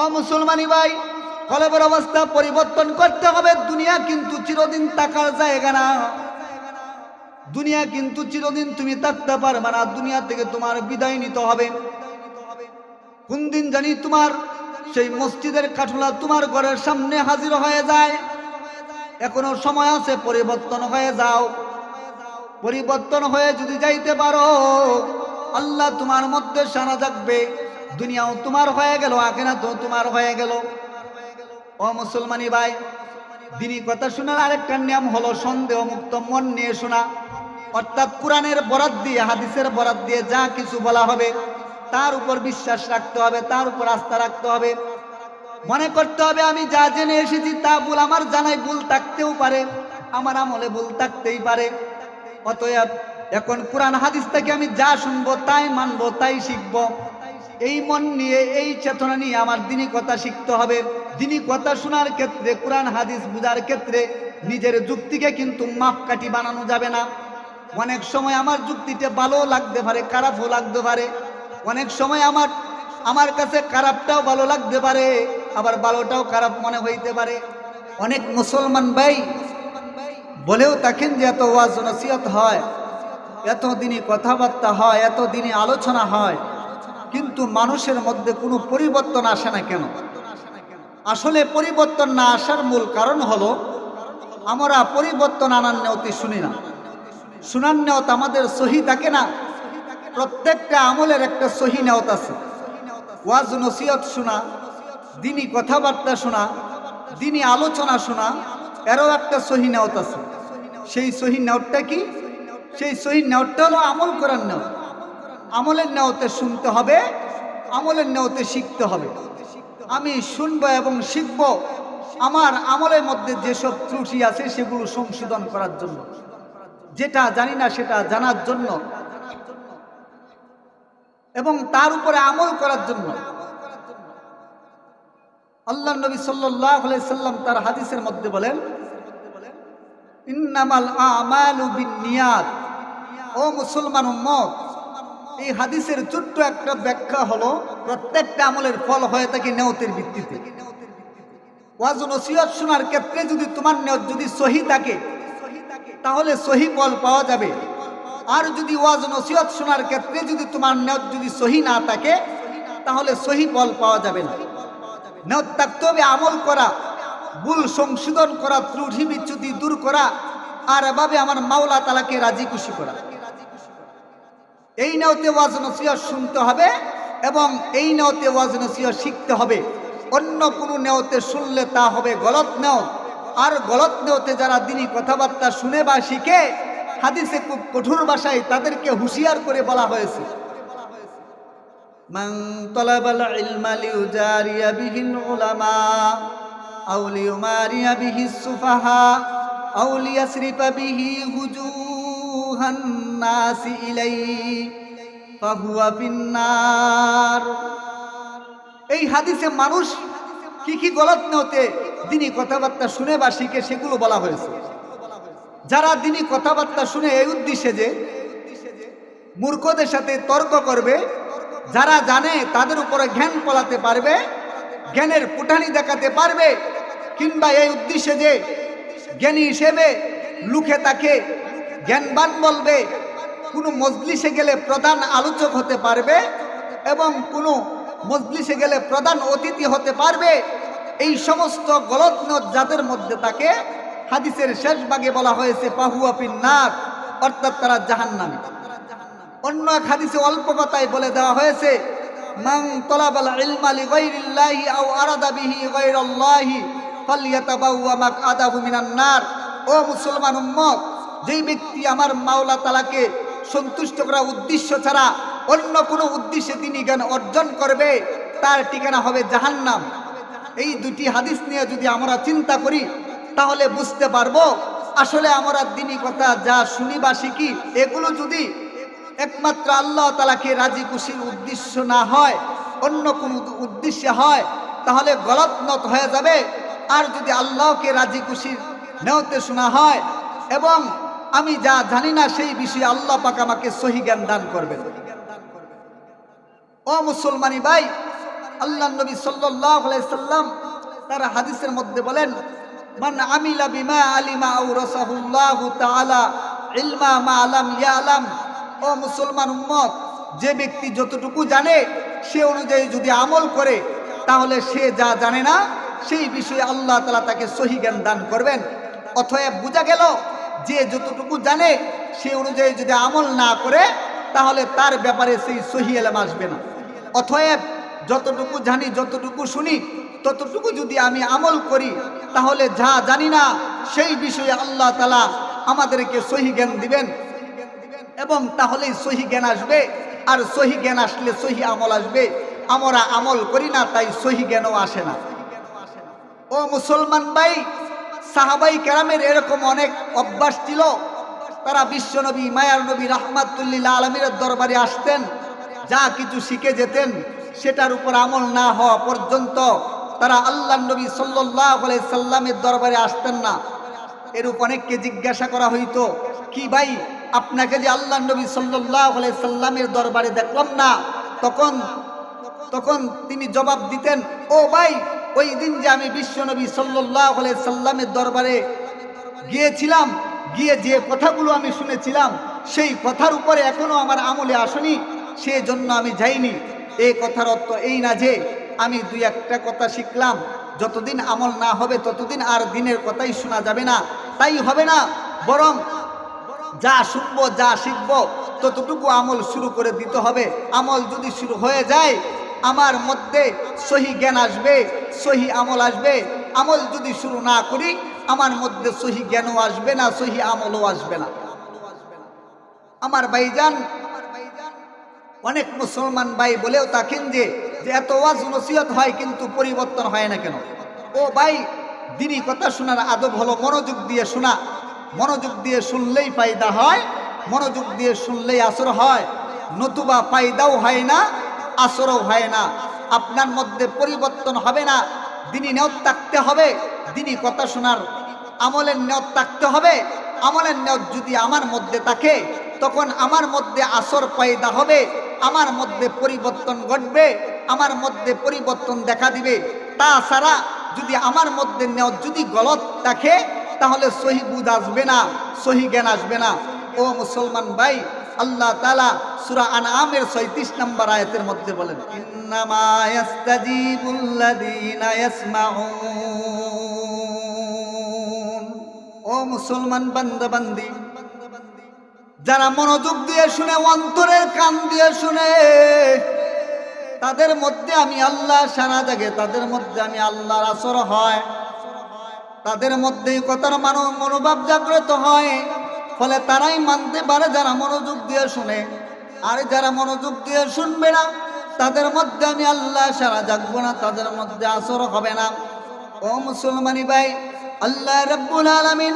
ও মুসলমানি ভাই, কলবের অবস্থা পরিবর্তন করতে হবে। দুনিয়া কিন্তু চিরদিন থাকার জায়গা না। দুনিয়া কিন্তু চিরদিন তুমি থাকতে পারবে না। দুনিয়া থেকে তোমার বিদায় নিতে হবে। কোন দিন জানি তোমার সেই মসজিদের কাঠুলা তোমার ঘরের সামনে হাজির হয়ে যায়। এখনো সময় আছে, পরিবর্তন হয়ে যাও। পরিবর্তন হয়ে যদি যাইতে পারো, আল্লাহ তোমার মধ্যে শানা জাগবে। দুনিয়াও তোমার হয়ে গেল, আখিরাতও তোমার হয়ে গেল। ও মুসলমানি ভাই, দিনী কথা শোনার আরেকটা নিয়ম হলো সন্দেহ মুক্ত মন নিয়ে শোনা। অর্থাৎ কোরআনের বরাত দিয়ে, হাদিসের বরাত দিয়ে যা কিছু বলা হবে তার উপর বিশ্বাস রাখতে হবে, তার উপর আস্থা রাখতে হবে। মনে করতে হবে আমি যা জেনে এসেছি তা ভুল, আমার জানাই ভুল থাকতেও পারে, আমার আমলে ভুল থাকতেই পারে। অতএব এখন কোরআন হাদিস থেকে আমি যা শুনবো তাই মানবো, তাই শিখবো। এই মন নিয়ে, এই চেতনা নিয়ে আমার দিনী কথা শিখতে হবে। দিনী কথা শোনার ক্ষেত্রে, কোরআন হাদিস বুঝার ক্ষেত্রে নিজের যুক্তিকে কিন্তু মাপকাঠি বানানো যাবে না। অনেক সময় আমার যুক্তিতে ভালো লাগতে পারে, খারাপও লাগতে পারে। অনেক সময় আমার কাছে খারাপটাও ভালো লাগতে পারে, আবার ভালোটাও খারাপ মনে হইতে পারে। অনেক মুসলমান ভাই বলেও থাকেন যে এত ওয়াজ নসিহত হয়, এত দিনই কথাবার্তা হয়, এত দিনই আলোচনা হয়, কিন্তু মানুষের মধ্যে কোনো পরিবর্তন আসে না কেন? আসলে পরিবর্তন না আসার মূল কারণ হলো আমরা পরিবর্তন আনার নিয়তে শুনি না। শোনার নিয়ত আমাদের সহি থাকে না। প্রত্যেকটা আমলের একটা সহি নিয়ত আছে। ওয়াজ নসিহত শোনা, দিনী কথাবার্তা শোনা, দিনী আলোচনা শোনা, এরও একটা সহি নিয়ত আছে। সেই সহি নিয়তটা কি? সেই সহি নিয়তটা হলো আমল করার নিয়ত। আমলের নিয়তে শুনতে হবে, আমলের নিয়তে শিখতে হবে। আমি শুনবো এবং শিখব আমার আমলের মধ্যে যেসব ত্রুটি আছে সেগুলো সংশোধন করার জন্য, যেটা জানি না সেটা জানার জন্য, এবং তার উপরে আমল করার জন্য। আল্লাহ নবী সাল্লাল্লাহু আলাইহি সাল্লাম তার হাদিসের মধ্যে বলেন, ইন্নামাল আমালু বিন্নিয়াত। ও মুসলমান উম্মত, এই হাদিসের ছোট্ট একটা ব্যাখ্যা হলো প্রত্যেকটা আমলের ফল হয়ে থাকে নিয়তের ভিত্তিতে। ওয়াজ নসিহত শোনার ক্ষেত্রে যদি তোমার নিয়ত যদি সহি থাকে তাহলে সহি ফল পাওয়া যাবে। আর যদি ওয়াজ নসিহত শোনার ক্ষেত্রে যদি তোমার নিয়ত যদি সহি না থাকে তাহলে সহি ফল পাওয়া যাবে না। নিয়ত থাকতে হবে আমল করা, ভুল সংশোধন করা, ত্রুটি বিচ্যুতি দূর করা, আর এভাবে আমার মাওলা তাআলাকে রাজি খুশি করা। এই নিয়তে ওয়াজ নসিহত শুনতে হবে এবং এই নিয়তে ওয়াজ নসিহত শিখতে হবে। অন্য কোনো নিয়তে শুনলে তা হবে গলত নিয়ত। আর গলত নিয়তে যারা দিনী কথাবার্তা শুনে বা শিখে, হাদিসে খুব কঠোর ভাষায় তাদেরকে হুঁশিয়ার করে বলা হয়েছে, মান তালাবাল ইলমা লিউজারিয়া বিহিল উলামা আও লিউমারিয়া বিহিস সুফাহা আও লিয়াসরিফা বিহি হুজুহান নাসি ইলাইহি ফাহুয়া ফিন্নার। এই হাদিসে মানুষ কি কি গলত নিয়তে দিনী কথাবার্তা শুনে বা শিখে সেগুলো বলা হয়েছে। যারা দিনী কথাবার্তা শুনে এই উদ্দেশ্যে যে মূর্খদের সাথে তর্ক করবে, যারা জানে তাদের উপরে জ্ঞান ফলাতে পারবে, জ্ঞানের ফুটানি দেখাতে পারবে, কিংবা এই উদ্দেশ্যে যে জ্ঞানী হিসেবে লুকে তাকে জ্ঞানবান বলবে, কোনো মজলিসে গেলে প্রধান আলোচক হতে পারবে এবং কোনো মজলিসে গেলে প্রধান অতিথি হতে পারবে, এই সমস্ত গলত নিয়ত যাদের মধ্যে থাকে, হাদিসের শেষ ভাগে বলা হয়েছে ফাহুয়া ফিন্নার, অর্থাৎ তারা জাহান্নামী। অন্য এক হাদিসে অল্প কথায় বলে দেওয়া হয়েছে, মান তালাবাল ইলমা লিগাইরিল্লাহি আও আরাদা বিহি গায়রাল্লাহি ফালইয়াতাবাওয়া মাকআদাহু মিনান নার। ও মুসলমান উম্মত, যেই ব্যক্তি আমার মাওলা তাআলাকে সন্তুষ্ট করা উদ্দেশ্য ছাড়া অন্য কোনো উদ্দেশ্যে তিনি জ্ঞান অর্জন করবে, তার ঠিকানা হবে জাহান্নাম। এই দুটি হাদিস নিয়ে যদি আমরা চিন্তা করি তাহলে বুঝতে পারবো আসলে আমরা দিনী কথা যা শুনি বা শিখি এগুলো যদি একমাত্র আল্লাহ তাআলাকে রাজি খুশির উদ্দেশ্য না হয়, অন্য কোনো উদ্দেশ্যে হয়, তাহলে গলত নিয়ত হয়ে যাবে। আর যদি আল্লাহকে রাজি খুশির নিয়তে শোনা হয় এবং আমি যা জানি না সেই বিষয়ে আল্লাহ পাক আমাকে সহি জ্ঞান দান করবেন। ও মুসলমানি ভাই, আল্লাহ নবী সাল্লাল্লাহু আলাইহি সাল্লাম তার হাদিসের মধ্যে বলেন, মান আমিলা বিমা আলিমা আও রাসাহুল্লাহু তাআলা ইলমা মা লাম ইয়ালাম। ও মুসলমান উম্মত, যে ব্যক্তি যতটুকু জানে সে অনুযায়ী যদি আমল করে, তাহলে সে যা জানে না সেই বিষয়ে আল্লাহ তাআলা তাকে সহি জ্ঞান দান করবেন। অতএব বোঝা গেল যে যতটুকু জানে সে অনুযায়ী যদি আমল না করে, তাহলে তার ব্যাপারে সেই সহি ইলম আসবে না। অতএব যতটুকু জানি, যতটুকু শুনি, ততটুকু যদি আমি আমল করি, তাহলে যা জানি না সেই বিষয়ে আল্লাহ তাআলা আমাদেরকে সহি জ্ঞান দিবেন, এবং তাহলেই সহি জ্ঞান আসবে। আর সহি জ্ঞান আসলে সহি আমল আসবে। আমরা আমল করি না, তাই সহি জ্ঞানও আসে না। ও মুসলমান ভাই, সাহাবাই কেরামের এরকম অনেক অভ্যাস ছিল। তারা বিশ্বনবী, মায়ার নবী রাহমাতুল্লিল আলামিনের দরবারে আসতেন, যা কিছু শিখে যেতেন সেটার উপর আমল না হওয়া পর্যন্ত তারা আল্লাহ নবী সাল্লাল্লাহু আলাইহি সাল্লামের দরবারে আসতেন না। এরূপ অনেককে জিজ্ঞাসা করা হইতো, কি ভাই আপনাকে যে আল্লাহ নবী সাল্লাল্লাহু আলাইহি সাল্লামের দরবারে দেখলাম না। তখন তিনি জবাব দিতেন, ও ভাই, ওই দিন যে আমি বিশ্বনবী সাল্লাল্লাহু আলাইহি সাল্লামের দরবারে গিয়েছিলাম, গিয়ে যে কথাগুলো আমি শুনেছিলাম সেই কথার উপরে এখনো আমার আমলে আসেনি, সেজন্য আমি যাইনি। এই কথার অর্থ এই না যে আমি দুই একটা কথা শিখলাম, যতদিন আমল না হবে ততদিন আর দিনের কথাই শোনা যাবে না, তাই হবে না। বরং যা শুনবো, যা শিখবো, ততটুকু আমল শুরু করে দিতে হবে। আমল যদি শুরু হয়ে যায়, আমার মধ্যে সহি জ্ঞান আসবে, সহি আমল আসবে। আমল যদি শুরু না করি, আমার মধ্যে সহি জ্ঞানও আসবে না, সহি আমলও আসবে না। আমার ভাইজান, অনেক মুসলমান ভাই বলেও থাকেন যে এত ওয়াজ নসিহত হয় কিন্তু পরিবর্তন হয় না কেন? ও ভাই, দিনী কথা শোনার আদব হলো মনোযোগ দিয়ে শোনা। মনোযোগ দিয়ে শুনলেই ফায়দা হয়, মনোযোগ দিয়ে শুনলেই আসর হয়, নতুবা ফায়দাও হয় না, আসরও হয় না। আপনার মধ্যে পরিবর্তন হবে না। দিনী নিয়ত থাকতে হবে, দিনী কথা শোনার আমলের নিয়ত থাকতে হবে। আমলের নিয়ত যদি আমার মধ্যে থাকে, তখন আমার মধ্যে আসর পয়দা হবে, আমার মধ্যে পরিবর্তন ঘটবে, আমার মধ্যে পরিবর্তন দেখা দিবে। তাছাড়া যদি আমার মধ্যে নিয়ত যদি গলত থাকে, তাহলে সহি বুঝ আসবে না, সহি জ্ঞান আসবে না। ও মুসলমান ভাই, আল্লাহ তাআলা সূরা আনআমের ৩৬ নম্বর আয়াতের মধ্যে বলেন, ইন্নামা ইয়াস্তাজিবুল্লাযীনা ইয়াসমাউন। ও মুসলমান বান্দা বান্দি, যারা মনোযোগ দিয়ে শুনে, অন্তরের কান দিয়ে শুনে, তাদের মধ্যে আমি আল্লাহ সারা জাগে, তাদের মধ্যে আমি আল্লাহর আসর হয়, তাদের মধ্যে কথার মনোভাব জাগ্রত হয়। ফলে তারাই মানতে পারে যারা মনোযোগ দিয়ে শুনে। আর যারা মনোযোগ দিয়ে শুনবে না, তাদের মধ্যে আমি আল্লাহ সারা জাগবো না, তাদের মধ্যে আসর হবে না। ও মুসলমানি ভাই, আল্লাহ রাব্বুল আলামিন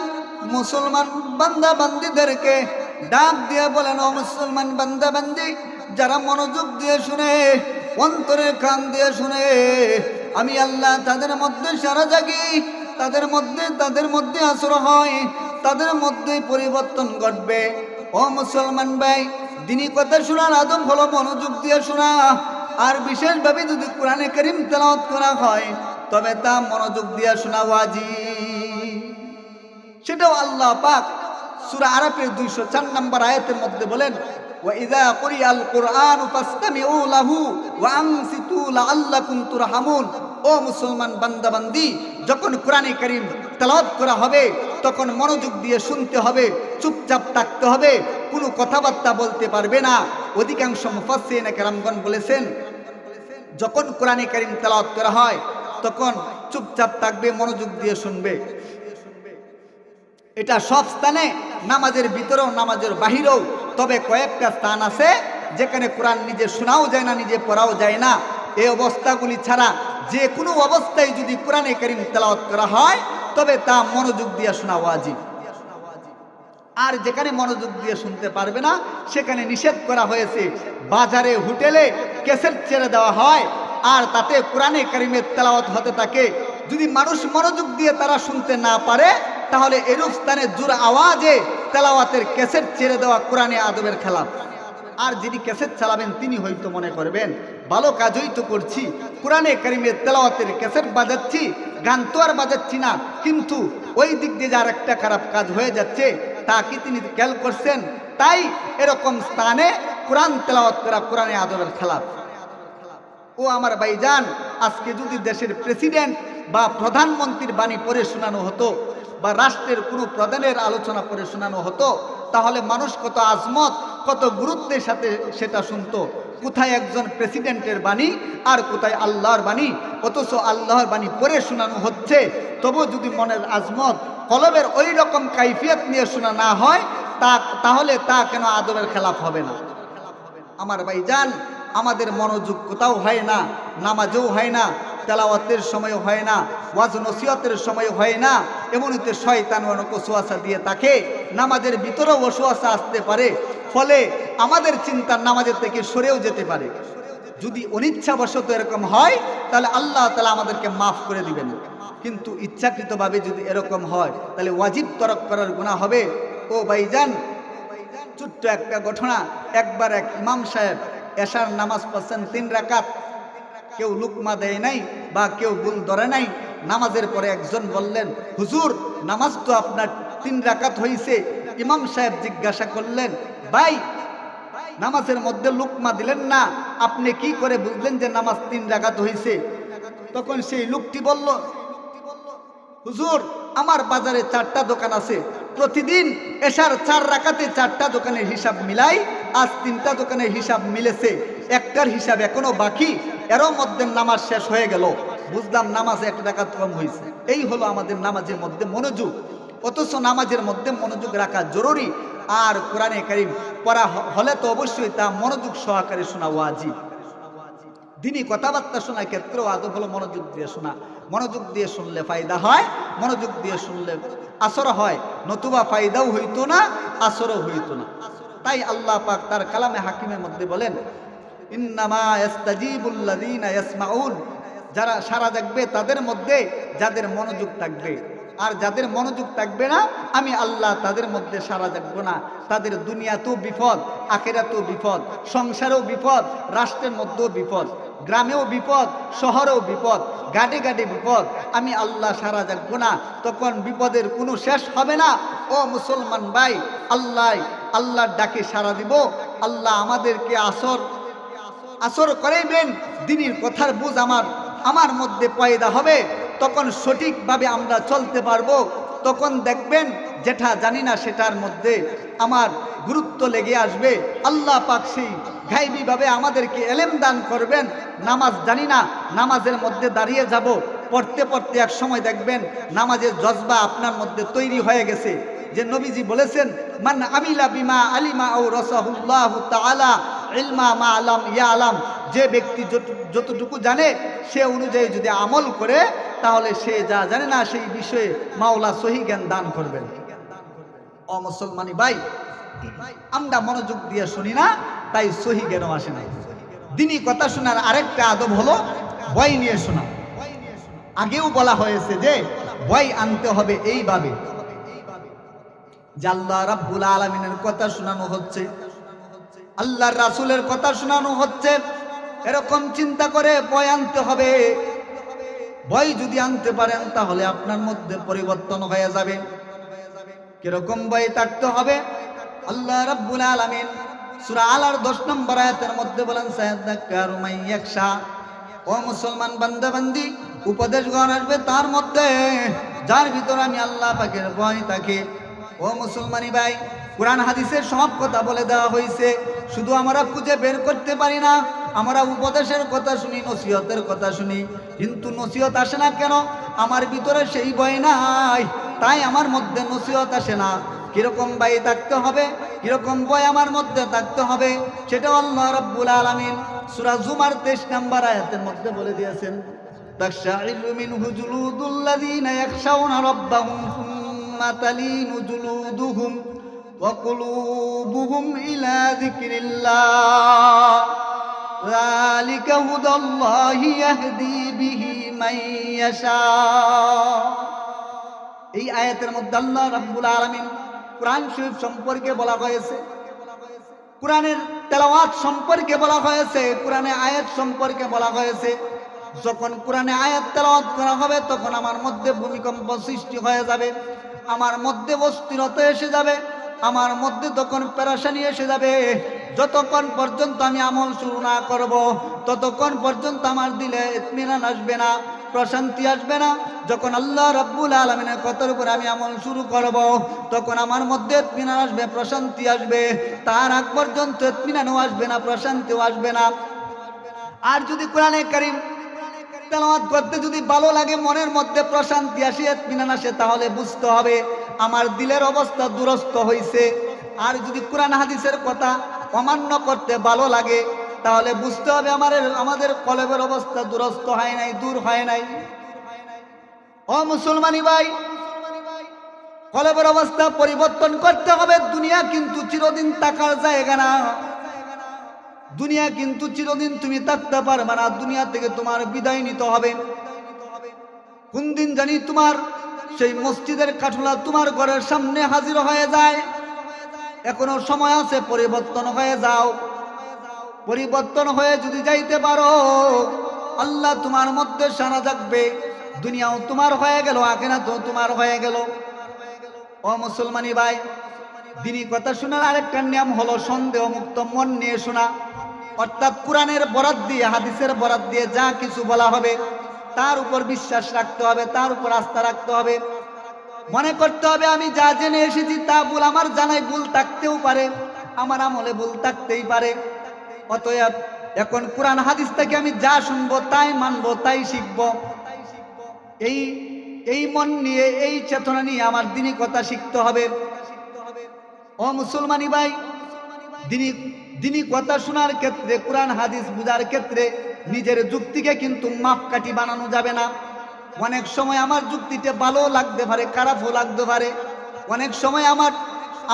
মুসলমান বান্দা বান্দীদেরকে ডাক দিয়ে বলেন, ও মুসলমান বান্দা বান্দি, যারা মনোযোগ দিয়ে শুনে, অন্তরের কান দিয়ে শুনে, আমি আল্লাহ তাদের মধ্যে সারা জাগি, তাদের মধ্যে আসর হয়, তাদের মধ্যে পরিবর্তন ঘটবে। ও মুসলমান ভাই, দিনী কথা শোনার আদব হলো মনোযোগ দিয়ে শোনা। আর বিশেষভাবে যদি কোরআনে কারীম তেলাওয়াত করা হয়, তবে তা মনোযোগ দিয়ে শোনা ওয়াজিব। সেটাও আল্লাহ পাক সূরা আরাফের ২০৪ নম্বর আয়াতের মধ্যে বলেন, ওয়াইযা কুরিআল কুরআনু ফাসতামিউ লাহু ওয়া আনসিতু লাআল্লাকুম তুরহামুন। ও মুসলমান বান্দা বান্দি, যখন কোরআনে কারীম তেলাওয়াত করা হবে, তখন মনোযোগ দিয়ে শুনতে হবে, চুপচাপ থাকতে হবে, কোনো কথাবার্তা বলতে পারবে না। অধিকাংশ মুফাসসিরিনে কেরামগণ বলেছেন, যখন কোরআনে কারীম তেলাওয়াত করা হয়, তখন চুপচাপ থাকবে, মনোযোগ দিয়ে শুনবে। এটা সব স্থানে, নামাজের ভিতরেও নামাজের বাহিরেও। তবে কয়েকটা স্থান আছে যেখানে কোরআন নিজে শোনাও যায় না, নিজে পড়াও যায় না। এই অবস্থাগুলি ছাড়া যে কোনো অবস্থায় যদি কোরআনে কারীম তেলাওয়াত করা হয়, তবে তা মনোযোগ দিয়ে শোনা ওয়াজিব। আর যেখানে মনোযোগ দিয়ে শুনতে পারবে না, সেখানে নিষেধ করা হয়েছে। বাজারে, হোটেলে ক্যাসেট ছেড়ে দেওয়া হয়, আর তাতে কোরআনে কারীমের তেলাওয়াত হতে থাকে। যদি মানুষ মনোযোগ দিয়ে তারা শুনতে না পারে, তাহলে এরূপ স্থানে জোর আওয়াজে তেলাওয়াতের ক্যাসেট ছেড়ে দেওয়া কোরআনে আদবের খেলাফ। আর যিনি ক্যাসেট চালাবেন তিনি হয়তো মনে করবেন ভালো কাজই তো করছি, কোরআনে কারিমের তেলাওয়াতের ক্যাসেট বাজাচ্ছি, গান তো আর বাজাচ্ছি না, কিন্তু ওই দিক দিয়ে যার একটা খারাপ কাজ হয়ে যাচ্ছে তা কি তিনি খেয়াল করছেন? তাই এরকম স্থানে কোরআন তেলাওয়াত করা কোরআনে আদরের খেলাফ। ও আমার ভাইজান, আজকে যদি দেশের প্রেসিডেন্ট বা প্রধানমন্ত্রীর বাণী পড়ে শোনানো হতো বা রাষ্ট্রের কোনো প্রধানের আলোচনা পড়ে শোনানো হতো, তাহলে মানুষ কত আজমত কত গুরুত্বের সাথে সেটা শুনতো। কোথায় একজন প্রেসিডেন্টের বাণী আর কোথায় আল্লাহর বাণী, অথচ আল্লাহর বাণী পড়ে শোনানো হচ্ছে, তবু যদি মনের আজমত কলবের ওই রকম কাইফিয়ত নিয়ে শোনা না হয় তাহলে তা কেন আদরের খেলাফ হবে না? আমার ভাইজান, আমাদের মনোযোগ কোথাও হয় না, নামাজেও হয় না, তেলাওয়াতের সময় হয় না, ওয়াজ নসিহতের সময় হয় না। এমনিতে শয়তান অনেক ওয়াসওয়াসা দিয়ে থাকে, নামাজের ভিতরেও ওয়াসওয়াসা আসতে পারে, ফলে আমাদের চিন্তা নামাজের থেকে সরেও যেতে পারে। যদি অনিচ্ছাবশত এরকম হয় তাহলে আল্লাহ তাআলা আমাদেরকে মাফ করে দিবেন, কিন্তু ইচ্ছাকৃতভাবে যদি এরকম হয় তাহলে ওয়াজিব তরক করার গুনাহ হবে। ও ভাইজান, ছোট্ট একটা ঘটনা। একবার এক ইমাম সাহেব এশার নামাজ পড়ছেন 3 রাকাত, কেউ লুকমা দেয় নাই বা কেউ ভুল ধরে নাই। নামাজের পরে একজন বললেন, হুজুর নামাজ তো আপনার 3 রাকাত হয়েছে। ইমাম সাহেব জিজ্ঞাসা করলেন, ভাই নামাজের মধ্যে লুকমা দিলেন না, আপনি কি করে বুঝলেন যে নামাজ 3 রাকাত হয়েছে? তখন সেই লোকটি বলল, হুজুর আমার বাজারে 4টা দোকান আছে, প্রতিদিন এশার 4 রাকাতে 4টা দোকানের হিসাব মিলাই, আজ 3টা দোকানের হিসাব মিলেছে, একটার হিসাব এখনো বাকি, এরও মধ্যে নামাজ শেষ হয়ে গেল, বুঝলাম নামাজ 1 রাকাত কম হয়েছে। এই হলো আমাদের নামাজের মধ্যে মনোযোগ। অথচ নামাজের মধ্যে মনোযোগ রাখা জরুরি, আর কোরআনে কারীম পড়া হলে তো অবশ্যই তা মনোযোগ সহকারে শোনা ওয়াজিব। দিনী কথাবার্তা শোনার ক্ষেত্রেও আদব হলো মনোযোগ দিয়ে শোনা। মনোযোগ দিয়ে শুনলে ফায়দা হয়, মনোযোগ দিয়ে শুনলে আসর হয়, নতুবা ফায়দাও হইতো না, আসরও হইতো না। তাই আল্লাহ পাক তার কালামে হাকিমের মধ্যে বলেন, ইন্নামা ইয়াস্তাজিবুল্লাযীনা ইয়াসমাউন, যারা সারা দেখবে তাদের মধ্যে যাদের মনোযোগ থাকবে, আর যাদের মনোযোগ থাকবে না আমি আল্লাহ তাদের মধ্যে সারা দেখবো না। তাদের দুনিয়াতেও বিপদ, আখিরাতেও বিপদ, সংসারেও বিপদ, রাষ্ট্রের মধ্যেও বিপদ, গ্রামেও বিপদ, শহরেও বিপদ, গাড়ি গাড়ি বিপদ। আমি আল্লাহ সারা দেখবো না, তখন বিপদের কোনো শেষ হবে না। ও মুসলমান ভাই, আল্লাহর ডাকে সারা দিব। আল্লাহ আমাদেরকে আসর করাইবেন, দ্বীনের কথার বুঝ আমার মধ্যে পয়দা হবে, তখন সঠিকভাবে আমরা চলতে পারবো। তখন দেখবেন যেটা জানি না সেটার মধ্যে আমার গুরুত্ব লেগে আসবে। আল্লাহ পাক সেই গায়বীভাবে আমাদেরকে ইলম দান করবেন। নামাজ জানি না, নামাজের মধ্যে দাঁড়িয়ে যাব, পড়তে পড়তে এক সময় দেখবেন নামাজের জজবা আপনার মধ্যে তৈরি হয়ে গেছে। যে নবীজি বলেছেন, মান আমিলা বিমা আলিমা আও রাসাহুল্লাহু তাআলা ইলমা মা আলাম ইয়ালাম, যে ব্যক্তি যতটুকু জানে সে অনুযায়ী যদি আমল করে তাহলে সে যা জানে না সেই বিষয়ে মাওলা সহি জ্ঞান দান করবেন। ও মুসলমানি ভাই, আমরা মনোযোগ দিয়ে শুনি না, তাই সহি জ্ঞানও আসে না। দ্বীনি কথা শোনার আরেকটা আদব হলো ভয় নিয়ে শোনা। আগেও বলা হয়েছে যে ভয় আনতে হবে এইভাবে যে আল্লাহ রাব্বুল আলামিনের কথা শোনানো হচ্ছে, আল্লাহর রাসূলের কথা শোনানো হচ্ছে, এরকম চিন্তা করে ভয় আনতে হবে। ভয় যদি আনতে পারেন তাহলে আপনার মধ্যে পরিবর্তন হয়ে যাবে। কিরকম ভয় থাকতে হবে? আল্লাহ রাব্বুল আলামিন সূরা আলার 10 নম্বর আয়াতের মধ্যে বলেন, সায়াযাক্কারু মান ইয়াখশা। ও মুসলমান বান্দা বান্দি, উপদেশগণ আসবে তার মধ্যে যার ভিতরে আমি আল্লাহ পাকের ভয় থাকে। ও মুসলমানি ভাই, কোরআন হাদিসের সব কথা বলে দেওয়া হয়েছে, শুধু আমরা খুঁজে বের করতে পারি না। আমরা উপদেশের কথা শুনি, নসিহতের কথা শুনি, কিন্তু নসিহত আসে না কেন? আমার ভিতরে সেই ভয় নাই, তাই আমার মধ্যে নসিহত আসে না। কিরকম ভয় থাকতে হবে, কিরকম ভয় আমার মধ্যে থাকতে হবে, সেটা আল্লাহ রাব্বুল আলামিন সূরা জুমার 23 নম্বর আয়াতের মধ্যে বলে দিয়েছেন, তাকশাইরু মিনহু জুলুদুল্লাযীনা ইয়াখশাউনা রাব্বাহুম সুম্মা তালিনু জুলুদুহুম ওয়া কুলুবুহুম ইলা যিকরিল্লাহ যালিকা হুদাল্লাহি ইয়াহদি বিহি মান ইয়াশা। এই আয়াতের মধ্যে আল্লাহ রাব্বুল আলামিন কোরআন শরীফ সম্পর্কে বলা হয়েছে, কোরআনের তেলাওয়াত সম্পর্কে বলা হয়েছে, কোরআনে আয়াত সম্পর্কে বলা হয়েছে। যখন কোরআনে আয়াত তেলাওয়াত করা হবে তখন আমার মধ্যে ভূমিকম্প সৃষ্টি হয়ে যাবে, আমার মধ্যে অস্থিরতা এসে যাবে, আমার মধ্যে তখন পেরেশানি এসে যাবে। যতক্ষণ পর্যন্ত আমি আমল শুরু না করব ততক্ষণ পর্যন্ত আমার দিলে ইতমিনান আসবে না, প্রশান্তি আসবে না। যখন আল্লাহ রাব্বুল আলামিনের কথার উপর আমি আমল শুরু করব তখন আমার মধ্যে ইতমিনান আসবে, প্রশান্তি আসবে। তার আগ পর্যন্ত ইতমিনানও আসবে না, প্রশান্তিও আসবে না। আর যদি কোরআনে কারীম তেলাওয়াত করতে যদি ভালো লাগে, মনের মধ্যে প্রশান্তি আসে, ইতমিনান আসে, তাহলে বুঝতে হবে আমার দিলের অবস্থা দুরস্ত হয়েছে। আর যদি কোরআন হাদিসের কথা অমান্য করতে ভালো লাগে তাহলে বুঝতে হবে আমাদের কলবের অবস্থা দুরস্ত হয় নাই, দূর হয় নাই। ও মুসলমানি ভাই, কলবের অবস্থা পরিবর্তন করতে হবে। দুনিয়া কিন্তু চিরদিন থাকার জায়গা না, দুনিয়া কিন্তু চিরদিন তুমি থাকতে পারবে না। দুনিয়া থেকে তোমার বিদায় নিতে হবে। কোন দিন জানি তোমার সেই মসজিদের কাঠুলা তোমার ঘরের সামনে হাজির হয়ে যায়। এখনো সময় আছে, পরিবর্তন হয়ে যাও। পরিবর্তন হয়ে যদি যাইতে পারো আল্লাহ তোমার মধ্যে সানা জাগবে, দুনিয়াও তোমার হয়ে গেল, আখিরাতও তোমার হয়ে গেল। ও মুসলমানি ভাই, দিনী কথা শোনার আরেকটা নিয়ম হলো সন্দেহ মুক্ত মন নিয়ে শোনা। অর্থাৎ কোরআনের বরাত দিয়ে, হাদিসের বরাত দিয়ে যা কিছু বলা হবে তার উপর বিশ্বাস রাখতে হবে, তার উপর আস্থা রাখতে হবে। মনে করতে হবে আমি যা জেনে এসেছি তা ভুল, আমার জানাই ভুল থাকতেও পারে, আমার আমলে ভুল থাকতেই পারে। অতএব এখন কোরআন হাদিস থেকে আমি যা শুনবো তাই মানবো, তাই শিখবো। এই মন নিয়ে, এই চেতনা নিয়ে আমার দিনী কথা শিখতে হবে। ও মুসলমানি ভাই, দিনী কথা শোনার ক্ষেত্রে, কোরআন হাদিস বুঝার ক্ষেত্রে নিজের যুক্তিকে কিন্তু মাপকাঠি বানানো যাবে না। অনেক সময় আমার যুক্তিতে ভালো লাগতে পারে, খারাপও লাগতে পারে। অনেক সময়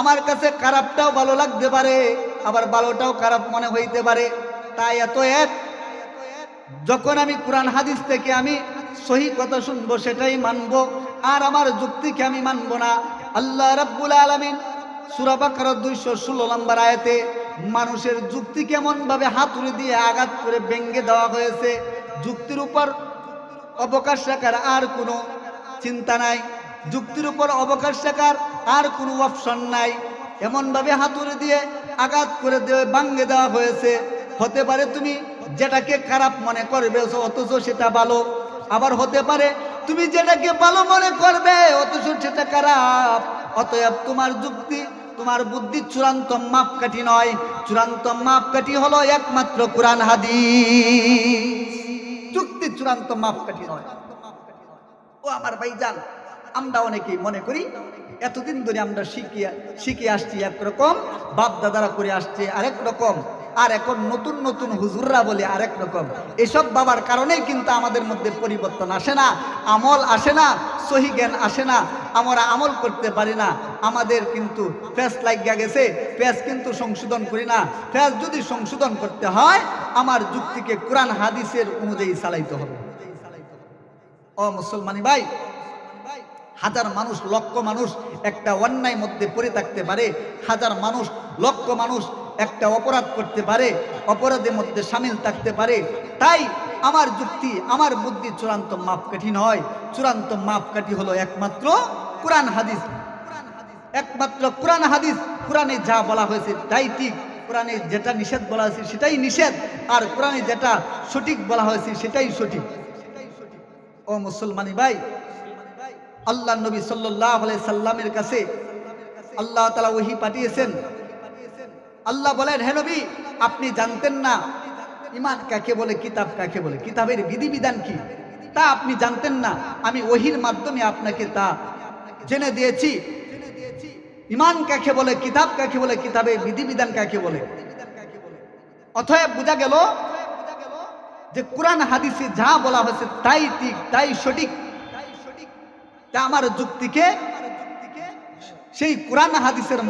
আমার কাছে খারাপটাও ভালো লাগতে পারে, আবার ভালোটাও খারাপ মনে হইতে পারে। তাই যখন আমি কোরআন হাদিস থেকে আমি সহি কথা শুনবো সেটাই মানবো, আর আমার যুক্তিকে আমি মানবো না। আল্লাহ রাব্বুল আলামিন সূরা বাকারার 216 নম্বর আয়াতে মানুষের যুক্তি কেমন ভাবে হাতুড়ি দিয়ে আঘাত করে ভেঙে দেওয়া হয়েছে। যুক্তির উপর অবকাশ রাখার আর কোনো চিন্তা নাই, যুক্তির উপর অবকাশ রাখার আর কোনো অপশন নাই। এমন ভাবে হাতুড়ি দিয়ে আঘাত করে ভেঙে দেওয়া হয়েছে। হতে পারে তুমি যেটাকে খারাপ মনে করবে অথচ সেটা ভালো, আবার হতে পারে তুমি যেটাকে ভালো মনে করবে অথচ সেটা খারাপ। অতএব তোমার যুক্তি, তোমার বুদ্ধি চূড়ান্ত মাপকাঠি নয়। চূড়ান্ত মাপকাঠি হলো একমাত্র কোরআন হাদিস। যুক্তি চূড়ান্ত মাপকাঠি নয়। ও আমার ভাইজান, আমরা অনেকেই মনে করি এতদিন ধরে আমরা শিখে আসছি একরকম, বাপ দাদারা করে আসছে আরেক রকম, আর এখন নতুন নতুন হুজুররা বলে আরেক রকম। এসব বাবার কারণেই কিন্তু আমাদের মধ্যে পরিবর্তন আসে না, আমল আসে না, সহি জ্ঞান আসে না, আমরা আমল করতে পারি না। আমাদের কিন্তু ফেস লাগিয়া গেছে, ফেস কিন্তু সংশোধন করি না। ফেস যদি সংশোধন করতে হয় আমার যুক্তিকে কোরআন হাদিসের অনুযায়ী চালাইতে হবে। ও মুসলমানি ভাই, হাজার মানুষ, লক্ষ মানুষ একটা অন্যায় মধ্যে পড়ে থাকতে পারে, হাজার মানুষ, লক্ষ মানুষ একটা অপরাধ করতে পারে, অপরাধের মধ্যে সামিল থাকতে পারে। তাই আমার যুক্তি, আমার বুদ্ধি চূড়ান্ত মাপকাঠি নয়। চূড়ান্ত মাপকাঠি হলো একমাত্র কোরআন হাদিস, একমাত্র কোরআন হাদিস। কোরআনে যা বলা হয়েছে তাই ঠিক, কোরআনে যেটা নিষেধ বলা হয়েছে সেটাই নিষেধ, আর কোরআনে যেটা সঠিক বলা হয়েছে সেটাই সঠিক। ও মুসলমানি ভাই, আল্লাহ নবী সাল্লাল্লাহু আলাইহি সাল্লামের কাছে আল্লাহ তাআলা ওহী পাঠিয়েছেন। আল্লাহ বলেন, হে নবী, আপনি জানতেন না ঈমান কাকে বলে, কিতাব কাকে বলে, কিতাবের বিধিবিধান কি তা আপনি জানতেন না। আমি ওহীর মাধ্যমে আপনাকে তা জেনে দিয়েছি। ঈমান কাকে বলে, কিতাব কাকে বলে, কিতাবের বিধিবিধান কাকে বলে। অতএব বোঝা গেল যে কোরআন হাদিসে যা বলা হয়েছে তাই ঠিক, তাই সঠিক। তা আমার যুক্তিকে সেই কোরআন হাদিসের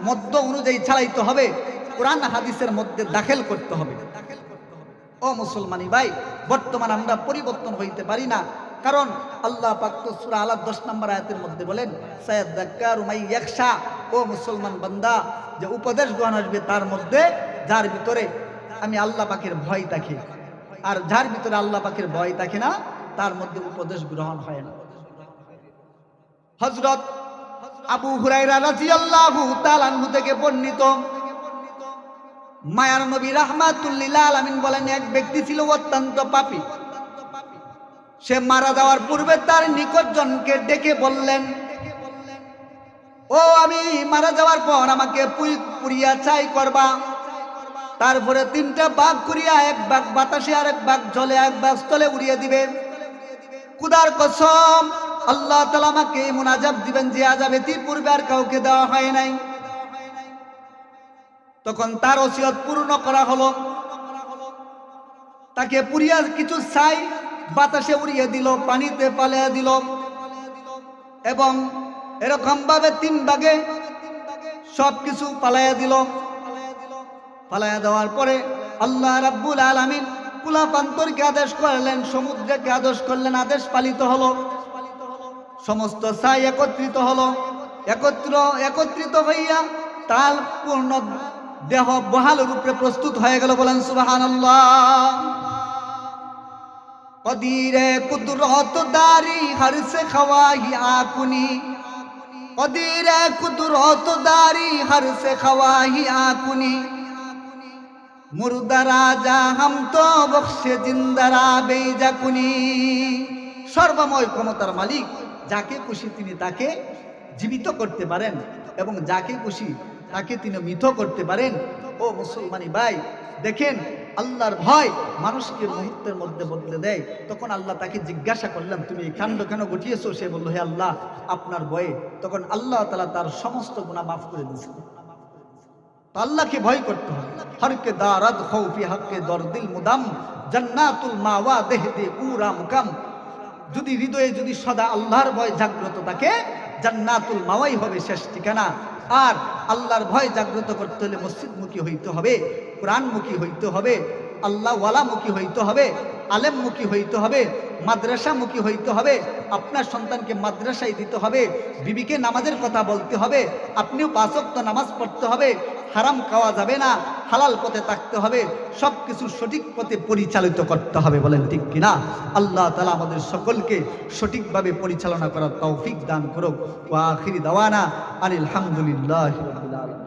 মধ্য অনুযায়ী চালাইতে হবে, কোরআন হাদিসের মধ্যে দাখিল করতে হবে। ও মুসলমানি ভাই, বর্তমান আমরা পরিবর্তন হইতে পারি না, কারণ আল্লাহ পাক তো সূরা আলাদ 10 নম্বর আয়াতের মধ্যে বলেন, সায়াযাক্কারু মাই ইয়াখশা, ও মুসলমান বান্দা, যে উপদেশ গ্রহণ আসবে তার মধ্যে যার ভিতরে আমি আল্লাহ পাকের ভয় থাকে, আর যার ভিতরে আল্লাহ পাকের ভয় থাকে না তার মধ্যে উপদেশ গ্রহণ হয় না। হযরত আবু হুরায়রা রাদিয়াল্লাহু তাআলা আনহু থেকে বর্ণিত, মায়ার নবী রাহমাতুল লিল আলামিন বলেন, এক ব্যক্তি ছিল অত্যন্ত পাপী। সে মারা যাওয়ার পূর্বে তার নিকটজনকে ডেকে বললেন, ও আমি মারা যাওয়ার পর আমাকে পুড়িয়া ছাই করবা। তারপরে 3টা ভাগ করিয়া, এক ভাগ বাতাসে, আর এক ভাগ জলে, এক ভাগ স্থলে উড়িয়ে দিবে। খোদার কসম, আল্লাহ তাআলা আমাকে এমন আযাব দিবেন যে আযাব এর পূর্বে আর কাউকে দেওয়া হয় নাই। তখন তার ওসিয়ত পূর্ণ করা হলো। তাকে পুড়িয়া কিছু ছাই বাতাসে উড়িয়ে দিল, পানিতে পালিয়ে দিল, এবং এরকম ভাবে 3 ভাগে সবকিছু পালাইয়া দিল। পালাইয়া দেওয়ার পরে আল্লাহ রাব্বুল আলামিন কুলাপান্তরকে আদেশ করলেন, সমুদ্রকে আদেশ করলেন, আদেশ পালিত হলো। সমস্ত ছাই একত্রিত হলো। একত্রিত হইয়া তার পূর্ণ দেহ বহাল রূপে প্রস্তুত হয়ে গেল। বলেন সুবহানাল্লাহ। কদিরে কুদরত দারি হর সে খওয়াহি আকুনি, কদিরে কুদরত দারি হর সে খওয়াহি আকুনি, মুর্দা রাজা হাম তো বখশে জিন্দারা বেজাকুনি। সর্বময় ক্ষমতার মালিক, যাকে খুশি তিনি তাকে জীবিত করতে পারেন, এবং যাকে খুশি তাকে তিনি মৃত করতে পারেন। ও মুসলমানি ভাই, দেখেন আল্লাহর ভয় মানুষকে মুহূর্তের মধ্যে বদলে দেয়। তখন আল্লাহ তাকে জিজ্ঞাসা করলেন, তুমি এই কাণ্ড কেন ঘটিয়েছো? সে বলল, হে আল্লাহ, আপনার ভয়ে। তখন আল্লাহ তাআলা তার সমস্ত গুনাহ মাফ করে দিয়েছেন। তো আল্লাহকে ভয় করতে হবে। হরকে দারাদ খৌফি হককে দরদিল মুদাম, জান্নাতুল মাওয়া দেহদে পুরা মুকাম। যদি হৃদয়ে যদি সদা আল্লাহর ভয় জাগ্রত থাকে, জান্নাতুল মাওয়াই হবে শেষ ঠিকানা। আর আল্লাহর ভয় জাগ্রত করতে হলে মসজিদমুখী হইতে হবে, কোরআনমুখী হইতে হবে, আল্লাহ ওয়ালামুখী হইতে হবে, আলেমমুখী হইতে হবে, মাদ্রাসামুখী হইতে হবে। আপনার সন্তানকে মাদ্রাসায় দিতে হবে, বিবিকে নামাজের কথা বলতে হবে, আপনিও 5 ওয়াক্ত নামাজ পড়তে হবে, হারাম খাওয়া যাবে না, হালাল পথে থাকতে হবে, সবকিছু সঠিক পথে পরিচালিত করতে হবে। বলেন ঠিক কিনা? আল্লাহ তাআলা আমাদের সকলকে সঠিকভাবে পরিচালনা করার তৌফিক দান করুক। ওয়া আখিরি দাওয়ানা আনিল হামদুলিল্লাহি রাব্বিল আলামিন।